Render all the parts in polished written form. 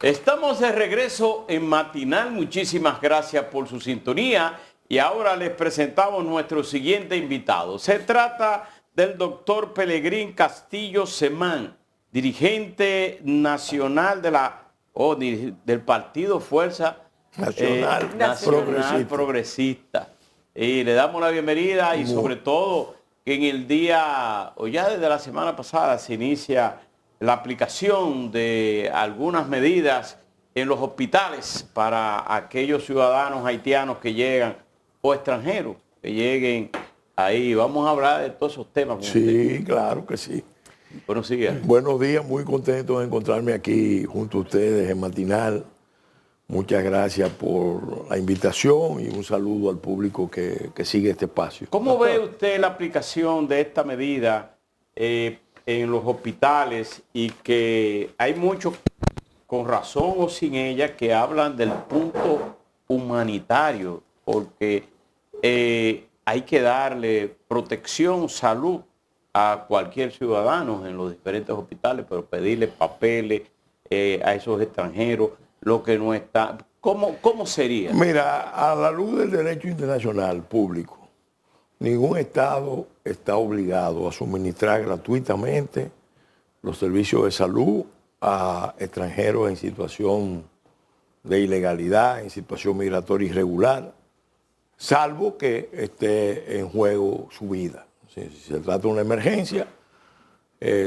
Estamos de regreso en Matinal. Muchísimas gracias por su sintonía. Y ahora les presentamos nuestro siguiente invitado. Se trata del doctor Pelegrín Castillo Semán, dirigente nacional del Partido Fuerza Nacional Progresista. Y le damos la bienvenida y sobre todo que en el día, o ya desde la semana pasada, se inicia la aplicación de algunas medidas en los hospitales para aquellos ciudadanos haitianos que llegan o extranjeros que lleguen ahí. Vamos a hablar de todos esos temas. Sí, claro que sí. Buenos días. Buenos días, muy contento de encontrarme aquí junto a ustedes en Matinal. Muchas gracias por la invitación y un saludo al público que sigue este espacio. ¿Cómo ve usted la aplicación de esta medida en los hospitales y que hay muchos, con razón o sin ella, que hablan del punto humanitario, porque hay que darle protección, salud a cualquier ciudadano en los diferentes hospitales, pero pedirle papeles a esos extranjeros, lo que no está. ¿Cómo sería? Mira, a la luz del derecho internacional público, ningún Estado está obligado a suministrar gratuitamente los servicios de salud a extranjeros en situación de ilegalidad, en situación migratoria irregular, salvo que esté en juego su vida. Si se trata de una emergencia,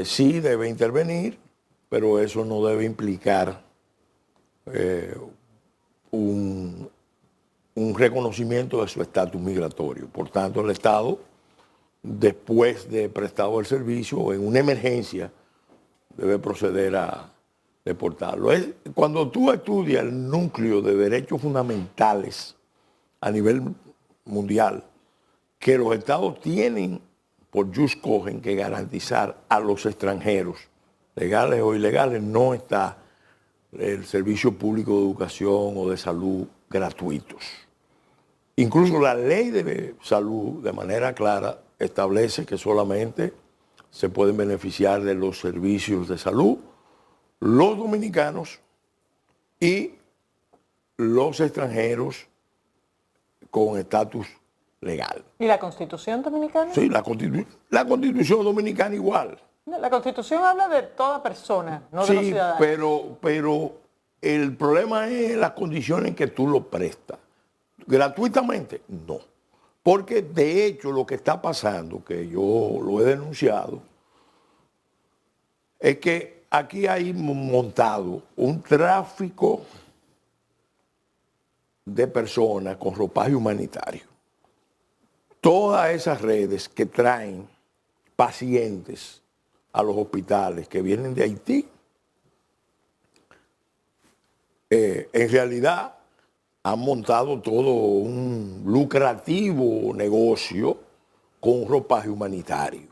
sí debe intervenir, pero eso no debe implicar un reconocimiento de su estatus migratorio. Por tanto, el Estado, después de prestado el servicio, en una emergencia, debe proceder a deportarlo. Cuando tú estudias el núcleo de derechos fundamentales a nivel mundial, que los Estados tienen por jus cogens que garantizar a los extranjeros, legales o ilegales, no está el servicio público de educación o de salud gratuitos. Incluso la ley de salud, de manera clara, establece que solamente se pueden beneficiar de los servicios de salud los dominicanos y los extranjeros con estatus legal. ¿Y la Constitución dominicana? Sí, la Constitución dominicana igual. La Constitución habla de toda persona, no de los ciudadanos. pero el problema es las condiciones en que tú lo prestas. Gratuitamente, no. Porque de hecho lo que está pasando, que yo lo he denunciado, es que aquí hay montado un tráfico de personas con ropaje humanitario. Todas esas redes que traen pacientes a los hospitales que vienen de Haití, en realidad han montado todo un lucrativo negocio con ropaje humanitario.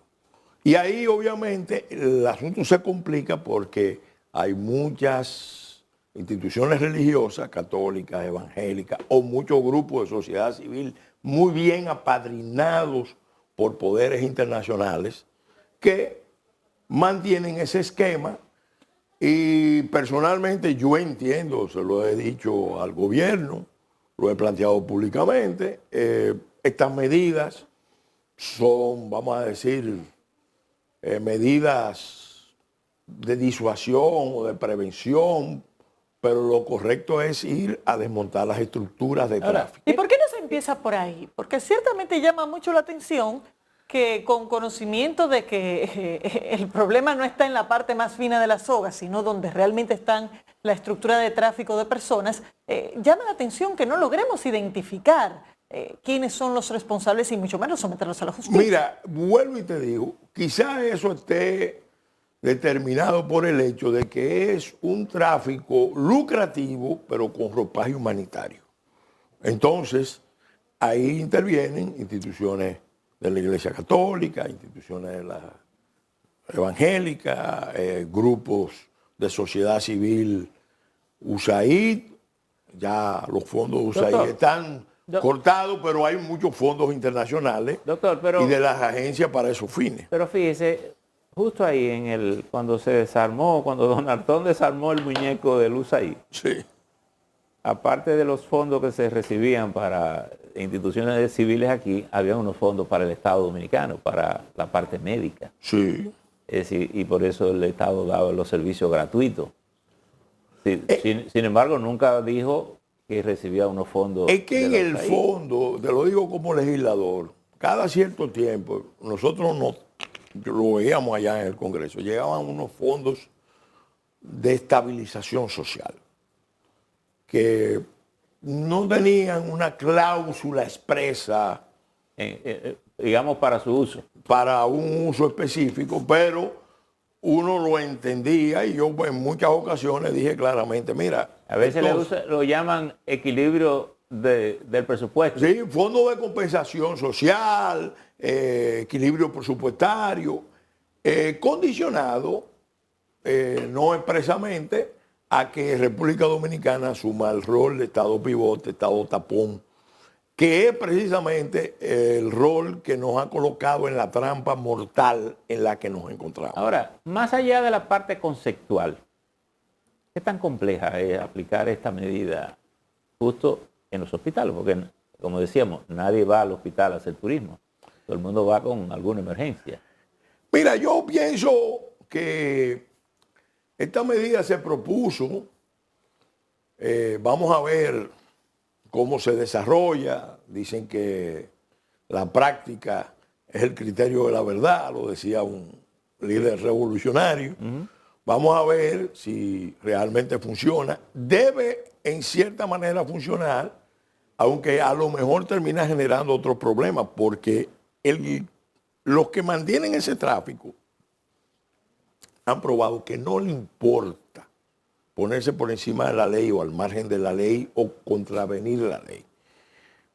Y ahí obviamente el asunto se complica porque hay muchas instituciones religiosas, católicas, evangélicas, o muchos grupos de sociedad civil muy bien apadrinados por poderes internacionales que mantienen ese esquema. Y personalmente yo entiendo, se lo he dicho al gobierno, lo he planteado públicamente, estas medidas son, vamos a decir, medidas de disuasión o de prevención, pero lo correcto es ir a desmontar las estructuras de tráfico. ¿Y por qué no se empieza por ahí? Porque ciertamente llama mucho la atención que con conocimiento de que el problema no está en la parte más fina de la soga, sino donde realmente están la estructura de tráfico de personas, llama la atención que no logremos identificar quiénes son los responsables y mucho menos someterlos a la justicia. Mira, vuelvo y te digo, quizás eso esté determinado por el hecho de que es un tráfico lucrativo, pero con ropaje humanitario. Entonces, ahí intervienen instituciones de la Iglesia Católica, instituciones de la evangélica, grupos de sociedad civil USAID. Ya los fondos de USAID están cortados, pero hay muchos fondos internacionales y de las agencias para esos fines. Pero fíjese, justo ahí cuando se desarmó, cuando Don Artón desarmó el muñeco de USAID, Sí. aparte de los fondos que se recibían para instituciones civiles aquí, había unos fondos para el Estado Dominicano, para la parte médica. Sí. Es decir, y por eso el Estado daba los servicios gratuitos. Sí, sin embargo, nunca dijo que recibía unos fondos. Es que en de el USAID. fondo, te lo digo como legislador, cada cierto tiempo, nosotros lo veíamos allá en el Congreso, llegaban unos fondos de estabilización social que no tenían una cláusula expresa Digamos, para su uso. para un uso específico, pero uno lo entendía y yo pues, en muchas ocasiones dije claramente, mira, A veces entonces, lo llaman equilibrio del presupuesto. sí, fondo de compensación social, equilibrio presupuestario, condicionado, no expresamente, a que República Dominicana asuma el rol de Estado pivote, Estado tapón, que es precisamente el rol que nos ha colocado en la trampa mortal en la que nos encontramos. Ahora, más allá de la parte conceptual, ¿qué tan compleja es aplicar esta medida justo en los hospitales? Porque, como decíamos, nadie va al hospital a hacer turismo. Todo el mundo va con alguna emergencia. Mira, yo pienso que esta medida se propuso, vamos a ver cómo se desarrolla, dicen que la práctica es el criterio de la verdad, lo decía un líder revolucionario. Vamos a ver si realmente funciona. Debe en cierta manera funcionar, aunque a lo mejor termina generando otros problemas, porque los que mantienen ese tráfico han probado que no le importa ponerse por encima de la ley o al margen de la ley o contravenir la ley.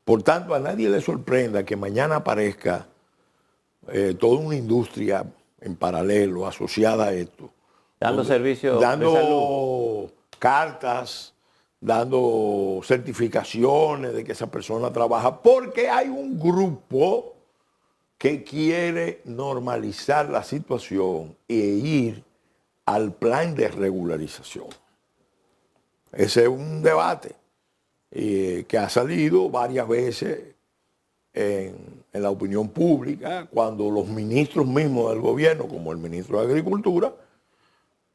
Por tanto, a nadie le sorprenda que mañana aparezca toda una industria en paralelo asociada a esto. Dando servicios de salud. Dando cartas, dando certificaciones de que esa persona trabaja, porque hay un grupo que quiere normalizar la situación e ir al plan de regularización. Ese es un debate que ha salido varias veces en la opinión pública, cuando los ministros mismos del gobierno, como el ministro de Agricultura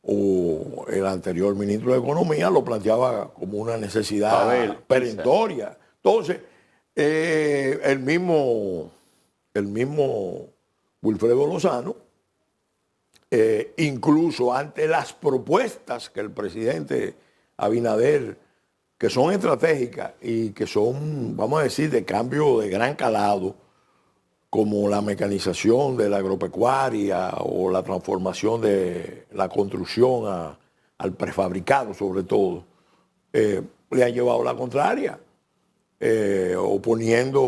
o el anterior ministro de Economía, lo planteaba como una necesidad perentoria. Entonces, el mismo Wilfredo Lozano, incluso ante las propuestas que el presidente Abinader, que son estratégicas y que son, vamos a decir, de cambio de gran calado, como la mecanización de la agropecuaria o la transformación de la construcción al prefabricado, sobre todo, le han llevado la contraria. O poniendo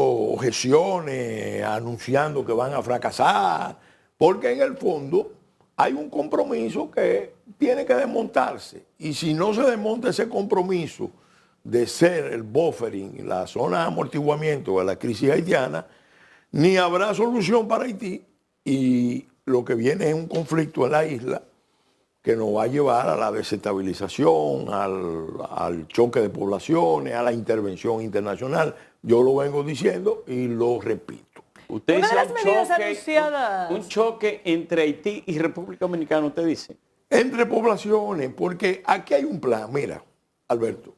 objeciones, anunciando que van a fracasar, porque en el fondo hay un compromiso que tiene que desmontarse. Y si no se desmonta ese compromiso de ser el buffering, la zona de amortiguamiento de la crisis haitiana, ni habrá solución para Haití y lo que viene es un conflicto en la isla que nos va a llevar a la desestabilización, al choque de poblaciones, a la intervención internacional. Yo lo vengo diciendo y lo repito. Usted Una dice de las medidas anunciadas. un choque entre Haití y República Dominicana, usted dice. Entre poblaciones, porque aquí hay un plan. Mira, Alberto,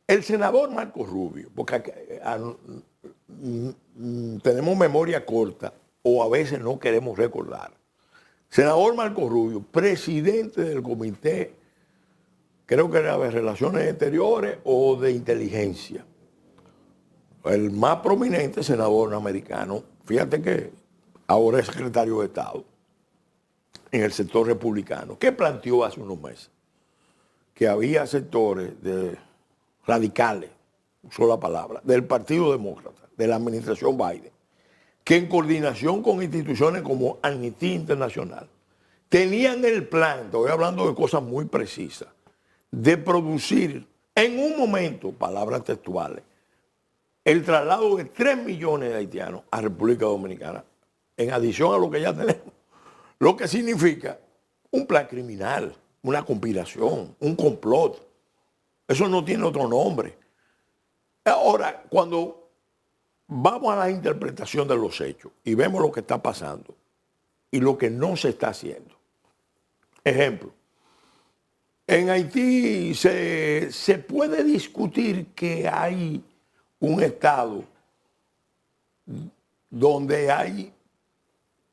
el senador Marco Rubio, porque tenemos memoria corta o a veces no queremos recordar. Senador Marco Rubio, presidente del comité, creo que era de Relaciones Exteriores o de Inteligencia. El más prominente senador americano, fíjate que ahora es secretario de Estado en el sector republicano. ¿Qué planteó hace unos meses? Que había sectores radicales, usó la palabra, del Partido Demócrata, de la administración Biden, que en coordinación con instituciones como Amnistía Internacional, tenían el plan, estoy hablando de cosas muy precisas, de producir en un momento, palabras textuales, el traslado de 3 millones de haitianos a República Dominicana, en adición a lo que ya tenemos. lo que significa un plan criminal, una conspiración, un complot. Eso no tiene otro nombre. Ahora, cuando vamos a la interpretación de los hechos y vemos lo que está pasando y lo que no se está haciendo. Ejemplo, en Haití se puede discutir que hay un estado donde hay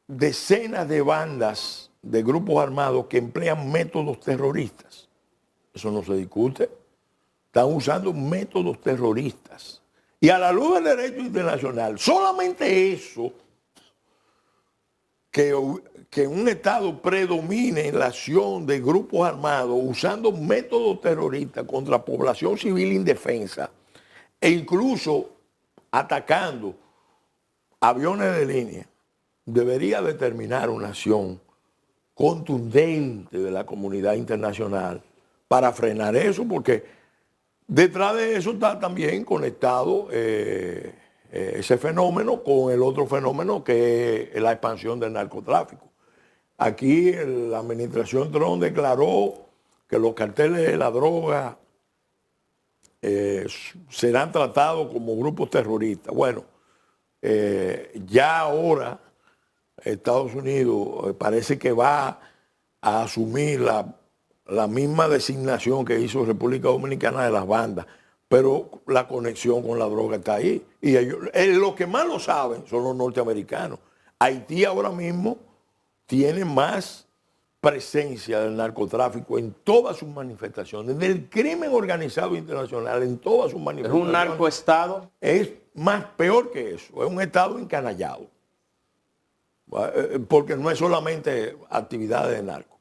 decenas de bandas de grupos armados que emplean métodos terroristas. Eso no se discute. Están usando métodos terroristas. Y a la luz del derecho internacional, solamente eso, que un Estado predomine en la acción de grupos armados usando métodos terroristas contra población civil indefensa e incluso atacando aviones de línea, debería determinar una acción contundente de la comunidad internacional para frenar eso, porque detrás de eso está también conectado ese fenómeno con el otro fenómeno que es la expansión del narcotráfico. Aquí la administración Trump declaró que los carteles de la droga serán tratados como grupos terroristas. Bueno, ya ahora Estados Unidos parece que va a asumir la misma designación que hizo República Dominicana de las bandas, pero la conexión con la droga está ahí. Y ellos, los que más lo saben son los norteamericanos. Haití ahora mismo tiene más presencia del narcotráfico en todas sus manifestaciones, del crimen organizado internacional en todas sus ¿Es manifestaciones. un narcoestado? Es más peor que eso, es un estado encanallado. Porque no es solamente actividades de narco.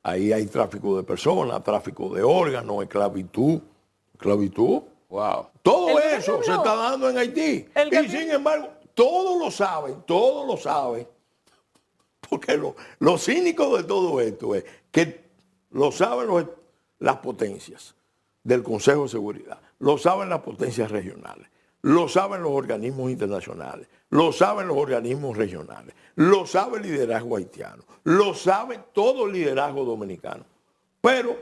Ahí hay tráfico de personas, tráfico de órganos, esclavitud. Wow. Todo eso se está dando en Haití. Y sin embargo, todos lo saben. Porque lo cínico de todo esto es que lo saben las potencias del Consejo de Seguridad, lo saben las potencias regionales, lo saben los organismos internacionales, lo saben los organismos regionales, lo sabe el liderazgo haitiano, lo sabe todo el liderazgo dominicano. Pero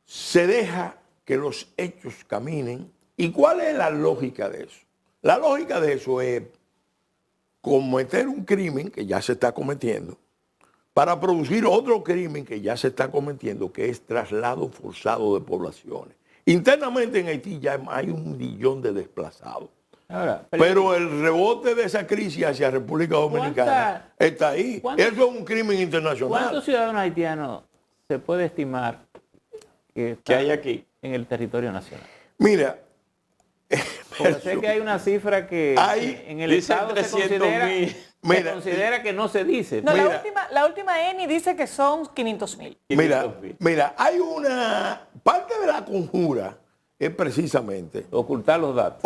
se deja que los hechos caminen. ¿Y cuál es la lógica de eso? La lógica de eso es cometer un crimen que ya se está cometiendo para producir otro crimen que ya se está cometiendo, que es traslado forzado de poblaciones. Internamente en Haití ya hay 1 millón de desplazados. Ahora, pero el rebote de esa crisis hacia República Dominicana está ahí. Eso es un crimen internacional. ¿Cuántos ciudadanos haitianos se puede estimar que hay aquí en el territorio nacional? Mira, porque sé que hay una cifra que en el Estado se considera que no se dice. No, la última ENI dice que son 500.000. Mira, hay una parte de la conjura es precisamente ocultar los datos.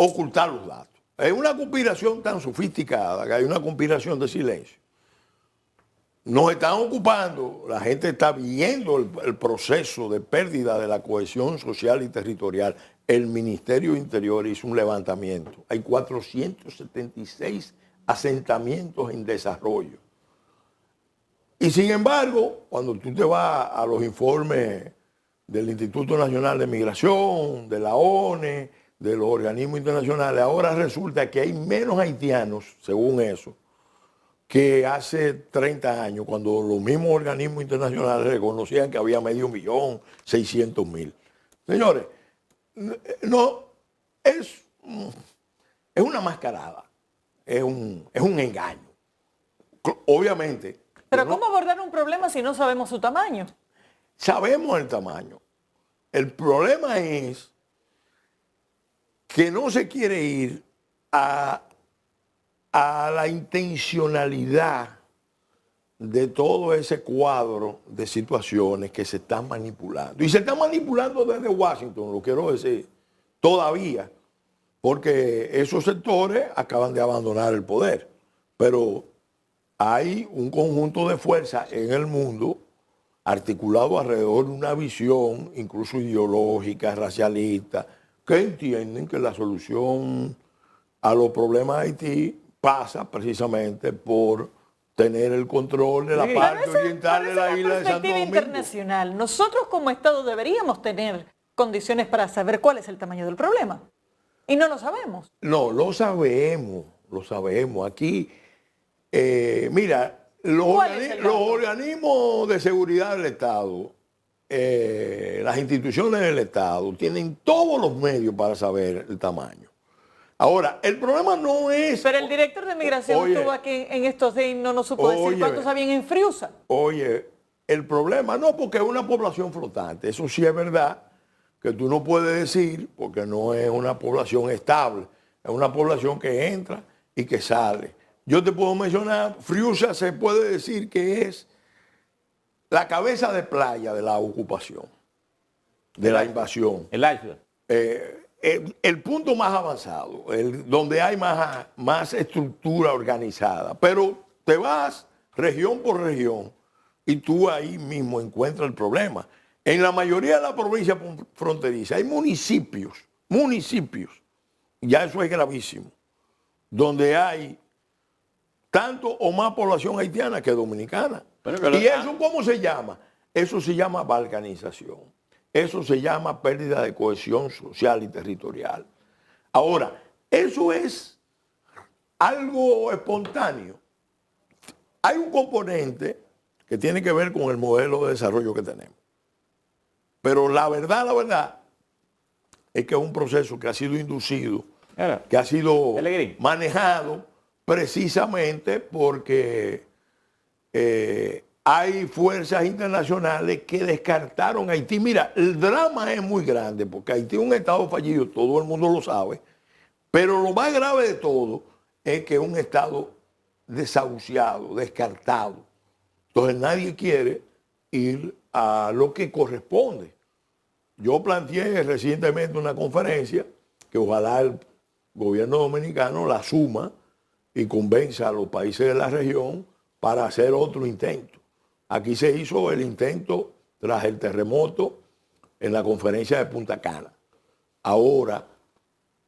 Es una conspiración tan sofisticada que hay una conspiración de silencio. Nos están ocupando, la gente está viendo el proceso de pérdida de la cohesión social y territorial. El Ministerio de Interior hizo un levantamiento. Hay 476 asentamientos en desarrollo. Y sin embargo, cuando tú te vas a los informes del Instituto Nacional de Migración, de la ONU, de los organismos internacionales, ahora resulta que hay menos haitianos, según eso, que hace 30 años, cuando los mismos organismos internacionales reconocían que había 500.600.000. Señores, no, es una mascarada, es un engaño. Obviamente. Pero ¿cómo abordar un problema si no sabemos su tamaño? Sabemos el tamaño. El problema es que no se quiere ir a la intencionalidad de todo ese cuadro de situaciones que se están manipulando. Y se están manipulando desde Washington, lo quiero decir, todavía, porque esos sectores acaban de abandonar el poder. Pero hay un conjunto de fuerzas en el mundo articulado alrededor de una visión, incluso ideológica, racialista, que entienden que la solución a los problemas de Haití pasa precisamente por tener el control de la Sí. parte Pero esa- oriental pero de esa la es isla de Santo perspectiva Domingo. internacional. Nosotros como Estado deberíamos tener condiciones para saber cuál es el tamaño del problema. Y no lo sabemos. No, lo sabemos, lo sabemos. Aquí, mira, ¿Cuál es el los dato? organismos de seguridad del Estado, las instituciones del Estado, tienen todos los medios para saber el tamaño. Ahora, el problema no es... Pero el director de migración Oye, estuvo aquí en estos días y no nos supo decir oye, cuántos habían en Friusa. Oye, el problema no, porque es una población flotante. Eso sí es verdad, que tú no puedes decir, porque no es una población estable. Es una población que entra y que sale. Yo te puedo mencionar, Friusa se puede decir que es la cabeza de playa de la ocupación, de la invasión. El iceberg. El punto más avanzado, donde hay más estructura organizada. Pero te vas región por región y tú ahí mismo encuentras el problema. En la mayoría de las provincias fronterizas hay municipios, ya eso es gravísimo, donde hay tanto o más población haitiana que dominicana. ¿Y eso cómo se llama? Eso se llama balcanización. Eso se llama pérdida de cohesión social y territorial. Ahora, eso es algo espontáneo. Hay un componente que tiene que ver con el modelo de desarrollo que tenemos. Pero la verdad es que es un proceso que ha sido inducido, que ha sido manejado precisamente porque hay fuerzas internacionales que descartaron a Haití. Mira, el drama es muy grande porque Haití es un estado fallido, todo el mundo lo sabe, pero lo más grave de todo es que es un estado desahuciado, descartado. Entonces nadie quiere ir a lo que corresponde. Yo planteé recientemente una conferencia que ojalá el gobierno dominicano la asuma y convenza a los países de la región para hacer otro intento. Aquí se hizo el intento tras el terremoto en la conferencia de Punta Cana. Ahora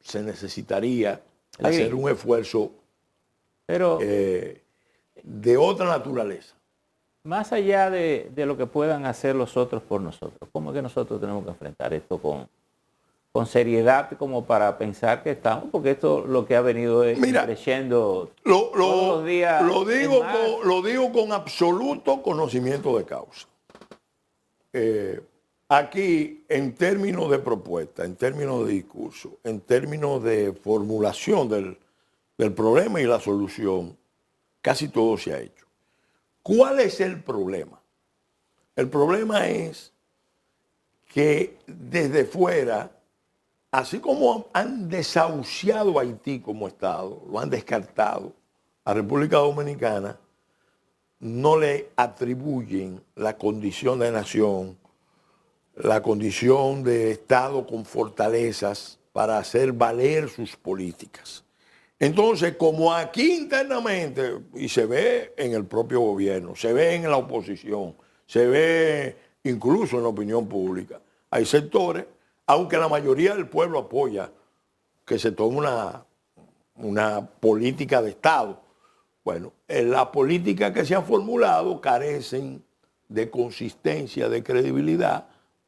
se necesitaría hacer un esfuerzo de otra naturaleza. Más allá de lo que puedan hacer los otros por nosotros, ¿cómo es que nosotros tenemos que enfrentar esto con seriedad como para pensar que estamos? Porque esto lo que ha venido es creciendo todos los días. Lo digo con absoluto conocimiento de causa. Aquí, en términos de propuesta, en términos de discurso, en términos de formulación del problema y la solución, casi todo se ha hecho. ¿Cuál es el problema? El problema es que desde fuera, así como han desahuciado a Haití como Estado, lo han descartado, a República Dominicana no le atribuyen la condición de nación, la condición de Estado con fortalezas para hacer valer sus políticas. Entonces, como aquí internamente, y se ve en el propio gobierno, se ve en la oposición, se ve incluso en la opinión pública, hay sectores, aunque la mayoría del pueblo apoya que se tome una política de Estado. Bueno, las políticas que se han formulado carecen de consistencia, de credibilidad,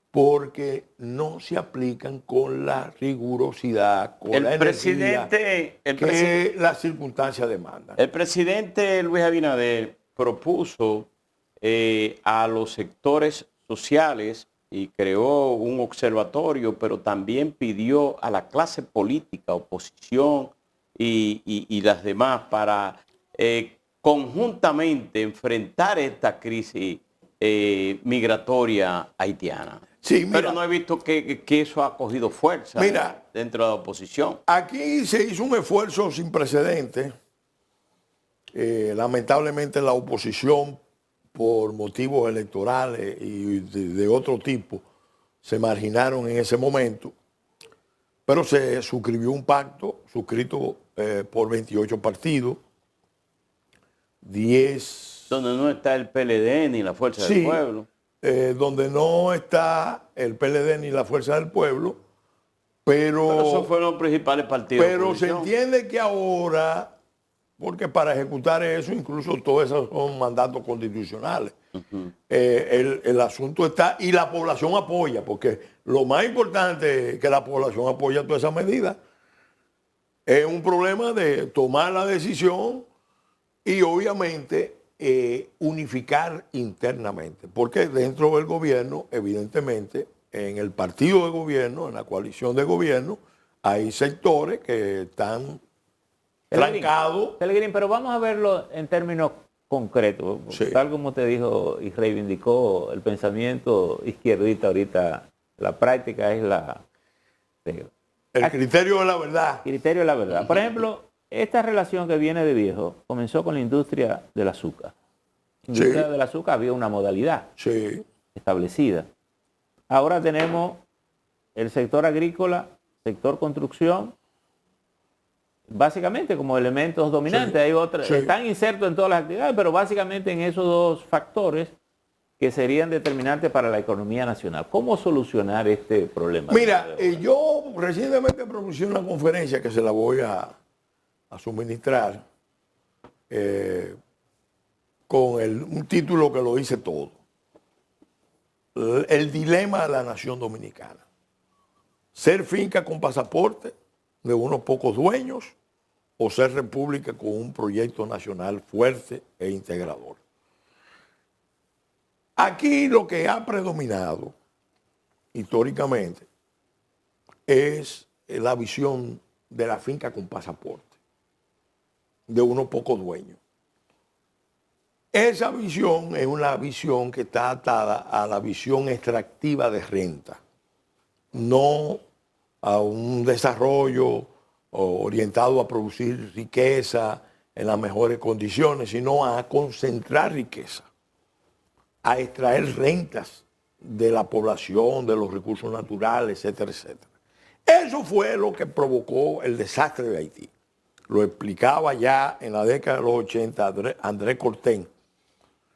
porque no se aplican con la rigurosidad, con la energía que las circunstancias demandan. El presidente Luis Abinader propuso a los sectores sociales y creó un observatorio, pero también pidió a la clase política, oposición y las demás para conjuntamente enfrentar esta crisis migratoria haitiana. Sí, mira, pero no he visto que eso ha cogido fuerza dentro de la oposición. Aquí se hizo un esfuerzo sin precedentes. Lamentablemente la oposición, por motivos electorales y de otro tipo, se marginaron en ese momento. Pero se suscribió un pacto suscrito por 28 partidos, 10... Donde no está el PLD ni la Fuerza del Pueblo. Donde no está el PLD ni la Fuerza del Pueblo, pero esos fueron los principales partidos. Pero se entiende que ahora porque para ejecutar eso, incluso todos esos son mandatos constitucionales. El asunto está, y la población apoya, porque lo más importante es que la población apoya todas esas medidas. Es un problema de tomar la decisión y obviamente unificar internamente, porque dentro del gobierno, evidentemente, en el partido de gobierno, en la coalición de gobierno, hay sectores que están trancados. Pelegrín, pero vamos a verlo en términos concretos. Sí. Tal como usted dijo y reivindicó el pensamiento izquierdista ahorita, la práctica es El criterio de la verdad. criterio de la verdad. Por ejemplo, esta relación que viene de viejo comenzó con la industria del azúcar. En la industria del azúcar había una modalidad Sí. establecida. Ahora tenemos el sector agrícola, sector construcción, básicamente como elementos dominantes. Sí, Hay otros, sí. están insertos en todas las actividades, pero básicamente en esos dos factores que serían determinantes para la economía nacional. ¿Cómo solucionar este problema? Mira, yo recientemente propuse una conferencia que se la voy a suministrar con un título que lo dice todo. El dilema de la nación dominicana. Ser finca con pasaporte de unos pocos dueños o ser república con un proyecto nacional fuerte e integrador. Aquí lo que ha predominado históricamente es la visión de la finca con pasaporte, de unos pocos dueños. Esa visión es una visión que está atada a la visión extractiva de renta, no a un desarrollo orientado a producir riqueza en las mejores condiciones, sino a concentrar riqueza, a extraer rentas de la población, de los recursos naturales, etcétera, etcétera. Eso fue lo que provocó el desastre de Haití. Lo explicaba ya en la década de los 80 Andrés Cortén,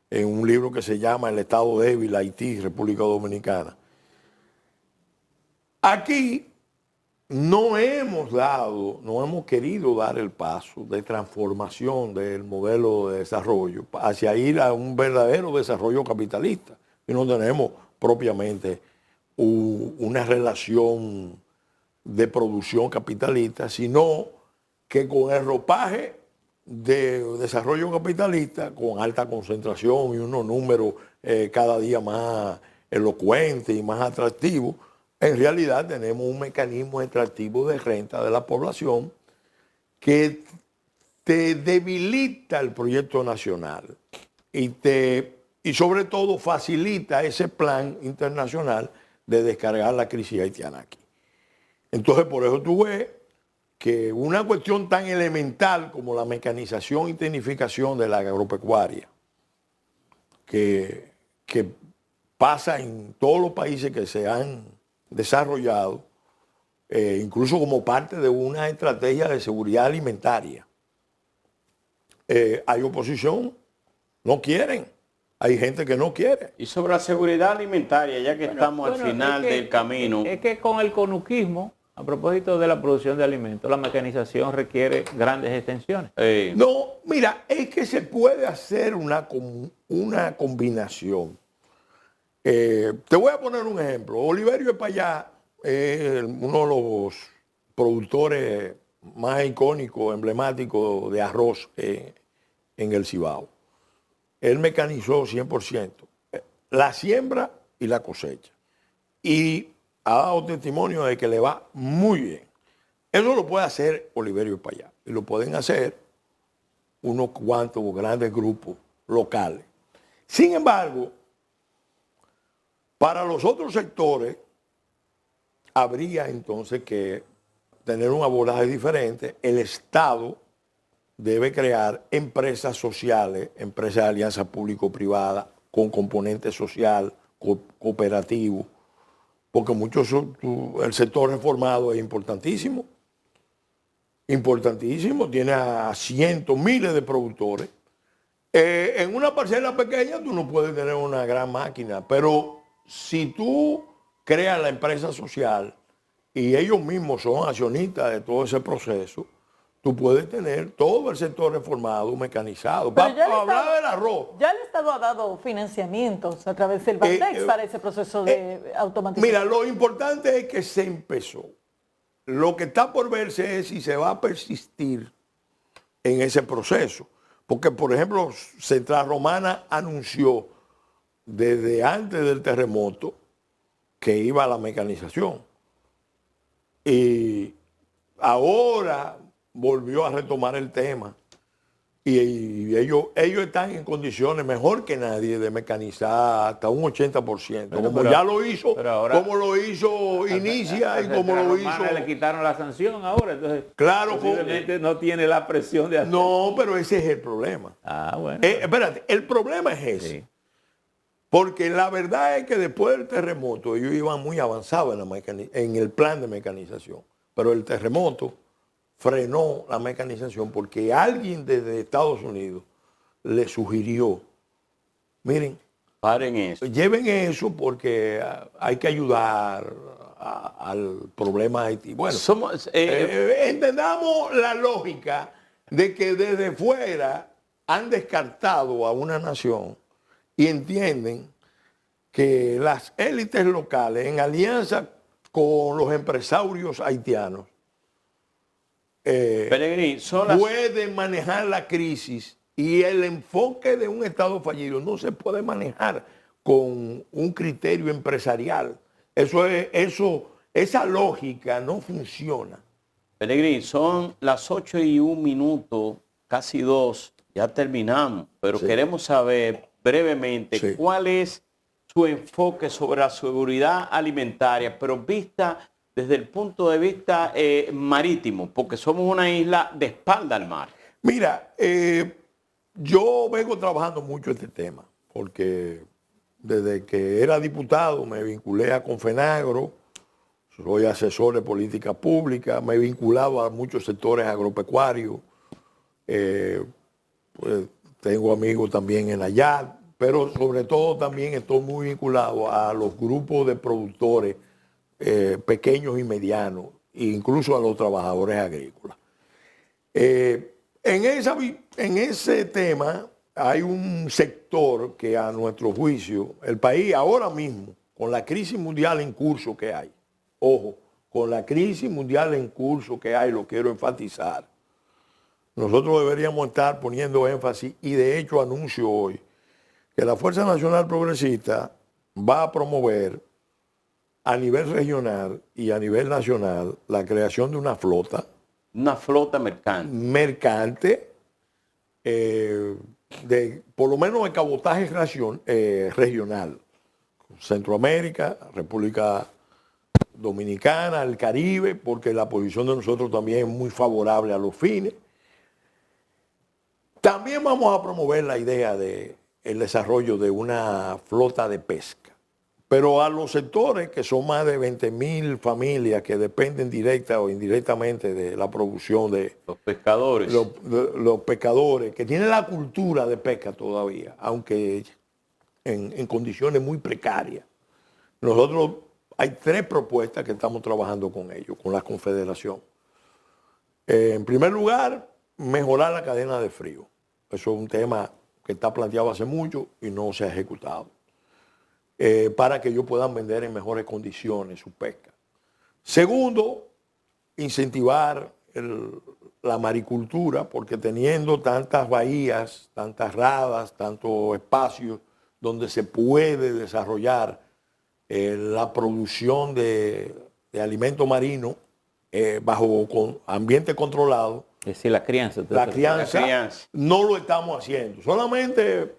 en un libro que se llama El Estado Débil, Haití, República Dominicana. Aquí no hemos querido dar el paso de transformación del modelo de desarrollo hacia ir a un verdadero desarrollo capitalista. Y no tenemos propiamente una relación de producción capitalista, sino que con el ropaje de desarrollo capitalista, con alta concentración y unos números cada día más elocuentes y más atractivos, en realidad tenemos un mecanismo extractivo de renta de la población que te debilita el proyecto nacional y sobre todo facilita ese plan internacional de descargar la crisis haitiana aquí. Entonces, por eso tú ves que una cuestión tan elemental como la mecanización y tecnificación de la agropecuaria, que pasa en todos los países que se han desarrollado, incluso como parte de una estrategia de seguridad alimentaria. Hay oposición, no quieren, hay gente que no quiere. Y sobre la seguridad alimentaria, ya que estamos al final del camino. Es que con el conuquismo, a propósito de la producción de alimentos, la mecanización requiere grandes extensiones. No, mira, es que se puede hacer una combinación. Te voy a poner un ejemplo. Oliverio Espaillá es uno de los productores más icónicos, emblemáticos de arroz en el Cibao. Él mecanizó 100% la siembra y la cosecha. Y ha dado testimonio de que le va muy bien. Eso lo puede hacer Oliverio Espaillá. Y lo pueden hacer unos cuantos grandes grupos locales. Sin embargo, para los otros sectores, habría entonces que tener un abordaje diferente. El Estado debe crear empresas sociales, empresas de alianza público-privada, con componente social, cooperativo, porque el sector reformado es importantísimo, tiene a cientos, miles de productores. En una parcela pequeña tú no puedes tener una gran máquina, pero si tú creas la empresa social y ellos mismos son accionistas de todo ese proceso, tú puedes tener todo el sector reformado, mecanizado. Pero Para ya el hablar Estado- del arroz. Ya el Estado ha dado financiamientos a través del Bandex para ese proceso de automatización. Mira, lo importante es que se empezó. Lo que está por verse es si se va a persistir en ese proceso. Porque, por ejemplo, Central Romana anunció desde antes del terremoto que iba a la mecanización. Y ahora volvió a retomar el tema. Y ellos están en condiciones mejor que nadie de mecanizar hasta un 80%. Bueno, como pero- ya lo hizo, pero ahora- como lo hizo Inicia y como lo hizo... Le quitaron la sanción ahora, entonces Claro, posiblemente no tiene la presión de hacer. No, pero ese es el problema. Ah, bueno. Espérate, el problema es ese. Sí. Porque la verdad es que después del terremoto ellos iban muy avanzados en el plan de mecanización. Pero el terremoto frenó la mecanización porque alguien desde Estados Unidos le sugirió, miren, Paren eso. lleven eso porque hay que ayudar al problema de Haití. Bueno, Somos, entendamos la lógica de que desde fuera han descartado a una nación y entienden que las élites locales, en alianza con los empresarios haitianos, Peregrín, son las... pueden manejar la crisis, y el enfoque de un Estado fallido no se puede manejar con un criterio empresarial. Esa lógica no funciona. Peregrín, son las 8:01, casi 2, ya terminamos, pero Sí. queremos saber brevemente Sí. cuál es su enfoque sobre la seguridad alimentaria, pero vista desde el punto de vista marítimo, porque somos una isla de espalda al mar. Mira, yo vengo trabajando mucho este tema, porque desde que era diputado me vinculé a Confenagro, soy asesor de política pública, me he vinculado a muchos sectores agropecuarios, pues, tengo amigos también en AYAD, pero sobre todo también estoy muy vinculado a los grupos de productores pequeños y medianos, e incluso a los trabajadores agrícolas. En ese tema hay un sector que a nuestro juicio, el país ahora mismo, con la crisis mundial en curso que hay, ojo, con la crisis mundial en curso que hay, lo quiero enfatizar, nosotros deberíamos estar poniendo énfasis, y de hecho anuncio hoy que la Fuerza Nacional Progresista va a promover a nivel regional y a nivel nacional la creación de una flota Una flota mercante. por lo menos de cabotaje regional. Centroamérica, República Dominicana, el Caribe, porque la posición de nosotros también es muy favorable a los fines. También vamos a promover la idea de el desarrollo de una flota de pesca. Pero a los sectores que son más de 20.000 familias que dependen directa o indirectamente de la producción de Los pescadores. los pescadores, que tienen la cultura de pesca todavía, aunque en condiciones muy precarias. Nosotros hay 3 propuestas que estamos trabajando con ellos, con la Confederación. En primer lugar, mejorar la cadena de frío. Eso es un tema que está planteado hace mucho y no se ha ejecutado. Para que ellos puedan vender en mejores condiciones su pesca. Segundo, incentivar la maricultura, porque teniendo tantas bahías, tantas radas, tantos espacios donde se puede desarrollar la producción de alimento marino bajo ambiente controlado, Es decir, la crianza. la crianza, La crianza. no lo estamos haciendo. Solamente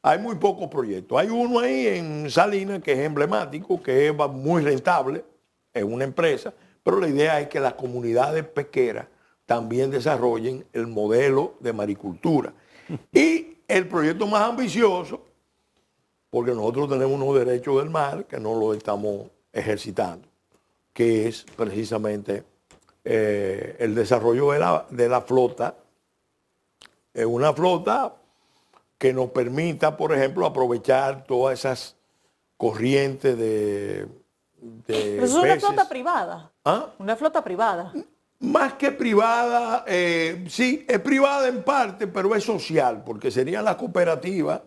hay muy pocos proyectos. Hay uno ahí en Salinas que es emblemático, que es muy rentable, es una empresa, pero la idea es que las comunidades pesqueras también desarrollen el modelo de maricultura. Y el proyecto más ambicioso, porque nosotros tenemos unos derechos del mar que no lo estamos ejercitando, que es precisamente el desarrollo de la flota, una flota que nos permita, por ejemplo, aprovechar todas esas corrientes de Pero eso es una peces. flota privada. ¿Ah? Una flota privada. Más que privada, sí, es privada en parte, pero es social, porque serían las cooperativas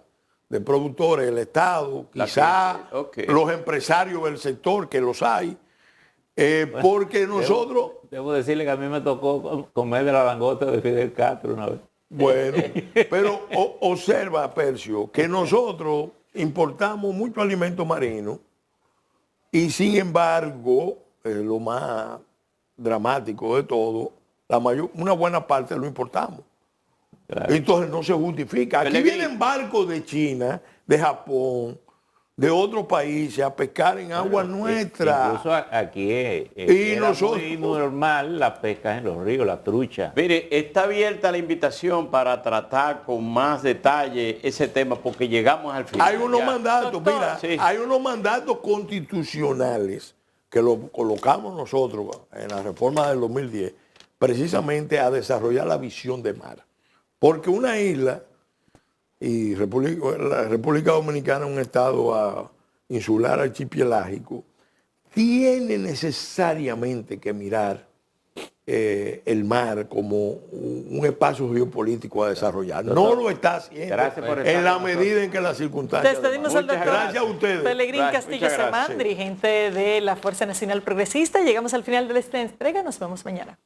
de productores, el Estado, quizá los empresarios del sector, que los hay, porque nosotros... Debo decirle que a mí me tocó comer de la langota de Fidel Castro una vez. Bueno, pero observa, Percio, que nosotros importamos mucho alimento marino y sin embargo, lo más dramático de todo, una buena parte lo importamos. Claro. Entonces no se justifica. Aquí vienen barcos de China, de Japón, de otros países a pescar en aguas nuestras. Incluso aquí y nosotros, muy normal la pesca en los ríos, la trucha. Mire, está abierta la invitación para tratar con más detalle ese tema porque llegamos al final. Hay unos mandatos, mira, hay unos mandatos constitucionales que lo colocamos nosotros en la reforma del 2010, precisamente a desarrollar la visión de mar. Porque una isla, y la República Dominicana es un estado insular archipelágico, tiene necesariamente que mirar el mar como un espacio geopolítico a desarrollar. No lo está haciendo en la medida en que las circunstancias. Despedimos al doctor gracias a ustedes. Pelegrín Castillo Sermán, dirigente de la Fuerza Nacional Progresista. Llegamos al final de esta entrega. Nos vemos mañana.